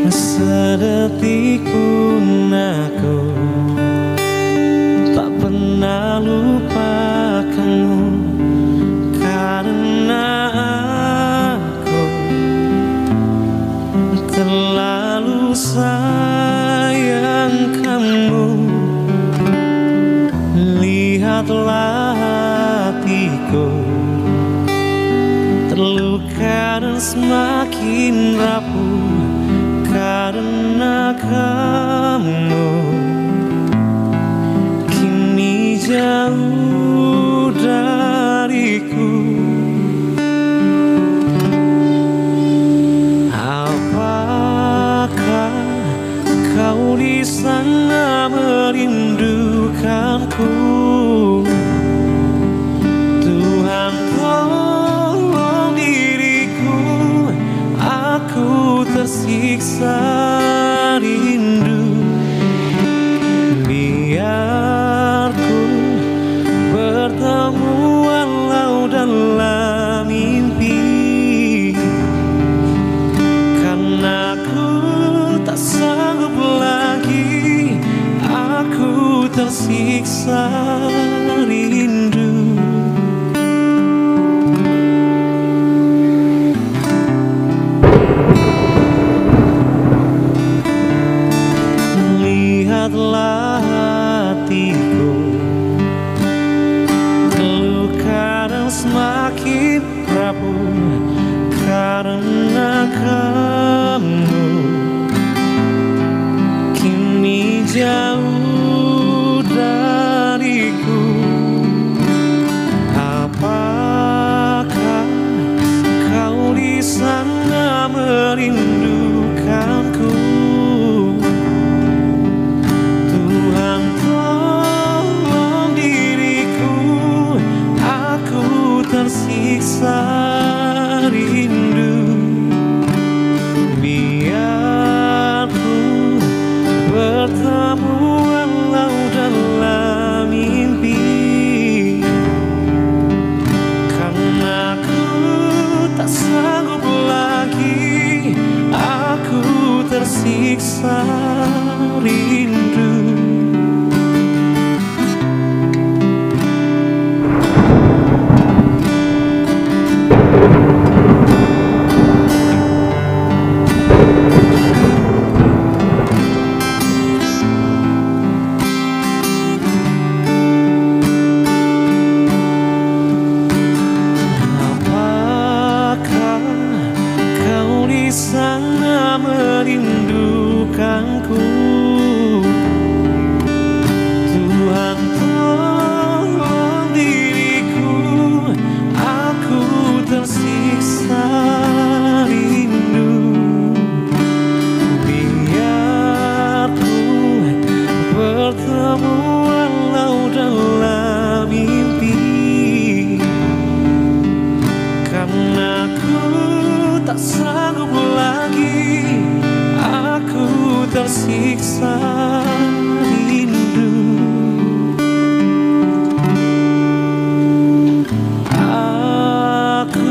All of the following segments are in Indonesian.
Sedetik pun aku tak pernah lupakanmu, karena aku terlalu sayang kamu. Lihatlah hatiku terluka dan semakin rapuh karena kamu kini jauh dariku. Apakah kau di sana merindukanku? Tuhan tolong diriku, aku tersiksa rindu. Biar ku bertemu walau dalam mimpi, karena aku tak sanggup lagi, aku tersiksa rindu. Lihatlah hatiku terluka dan semakin rapuh karena kamu kini jauh dariku. Apakah kau di sana merindukanku? Tuhan tolong diriku, aku tersiksa rindu. Biar ku bertemu walau dalam mimpi, karena aku tak sanggup lagi, aku tersiksa rindu. Apakah kau di sana merindukanku? Tuhan tolong diriku, aku tersiksa rindu. Biar ku bertemu walau dalam mimpi, karena aku tak sanggup lagi, aku tersiksa rindu. Aku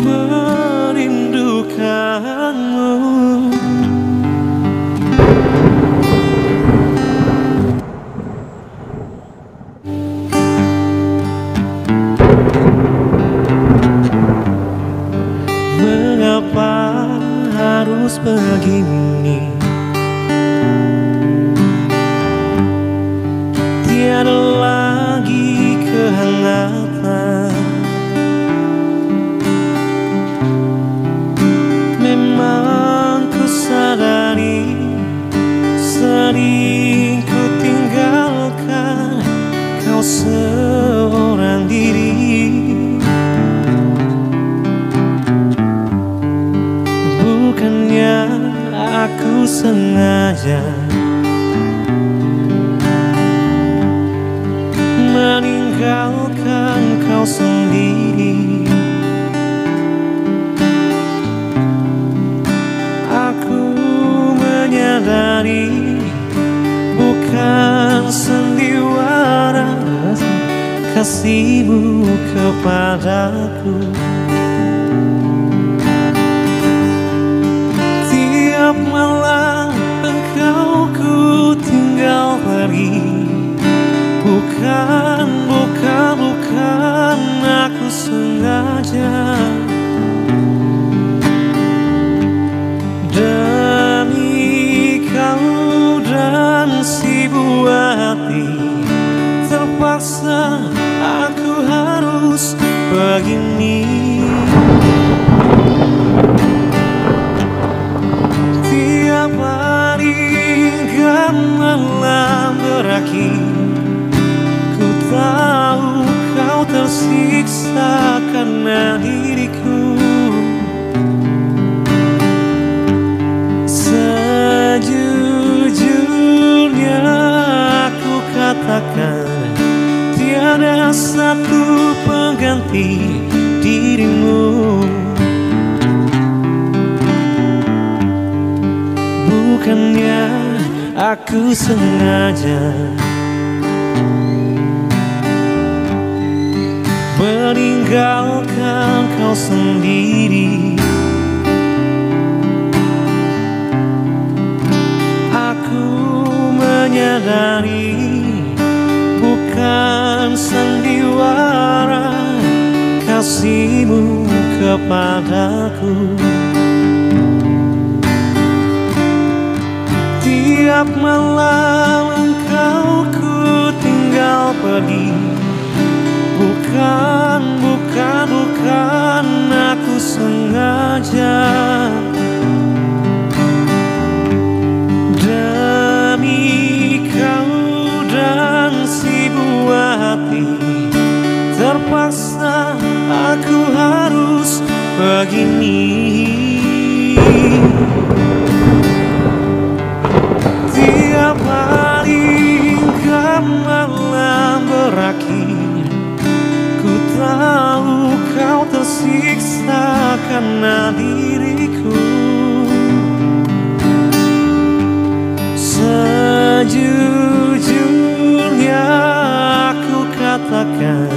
merindukanmu. Mengapa harus begini? Tiada lagi kehangatan. Memang ku sadari sering ku tinggalkan kau seorang diri. Bukannya aku sengaja meninggalkan kau sendiri. Aku menyadari bukan sandiwara kasihmu kepadaku. begini. Tiap hari hingga malam berakhir, ku tahu kau tersiksa karena diriku. Sejujurnya aku katakan, tiada satu pengganti dirimu. Bukannya aku sengaja meninggalkan kau sendiri. Aku menyadari bukan sandiwara kasihmu kepadaku. Tiap malam engkau ku tinggal pergi. Bukan aku sengaja. Demi kau dan si buah hati, terpaksa aku harus begini. Tiap hari hingga malam berakhir, ku tahu kau tersiksa karena diriku. Sejujurnya aku katakan,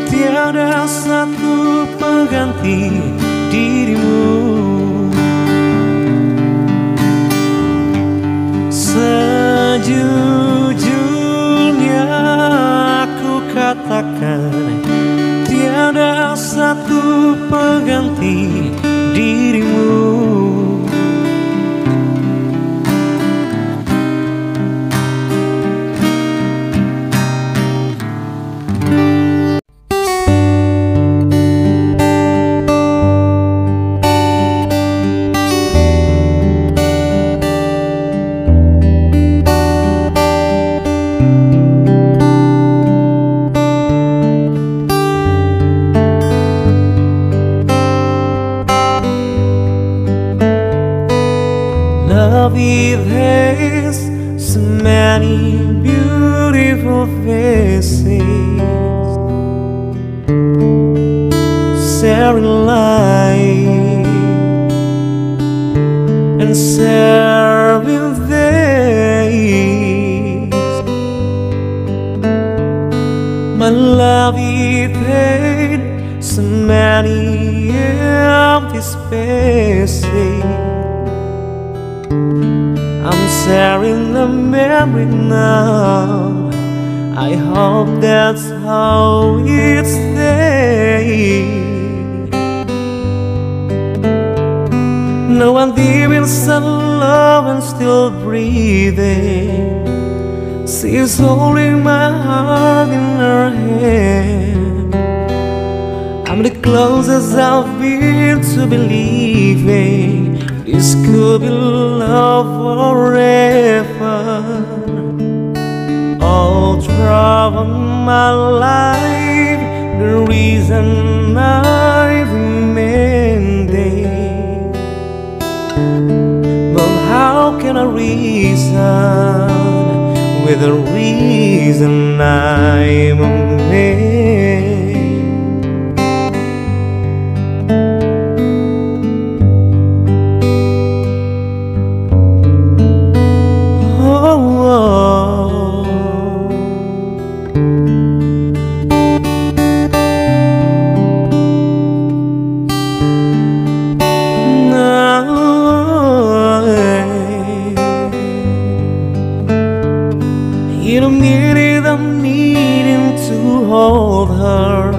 tiada satu pengganti dirimu. Sejujurnya aku katakan, tiada satu pengganti dirimu. Love has so many beautiful faces, sharing life and serving days. My love had so many empty spaces. I'm sharing the memory now. I hope that's how it stays. No one deep inside love and still breathing. She's holding my heart in her hand. I'm the closest I've been to believing this could be love forever. All throughout my life, the reason I remain there. But how can I reason with the reason I'm a man? In a minute I'm needing to hold her.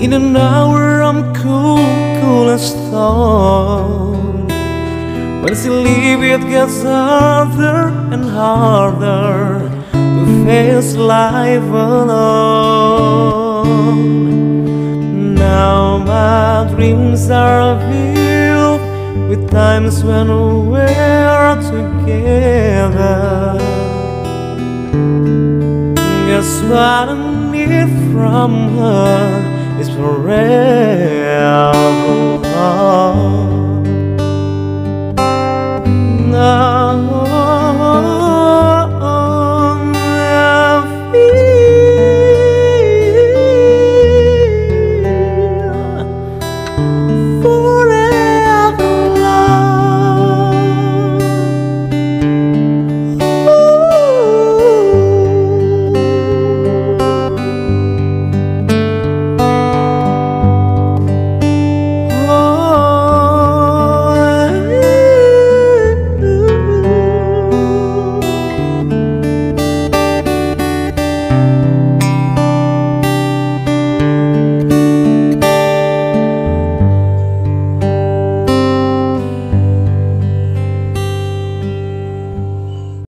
In an hour I'm cool as stone. When she leaves it gets harder and harder to face life alone. now my dreams are filled with times when we're together. Guess what I need from her is forever love.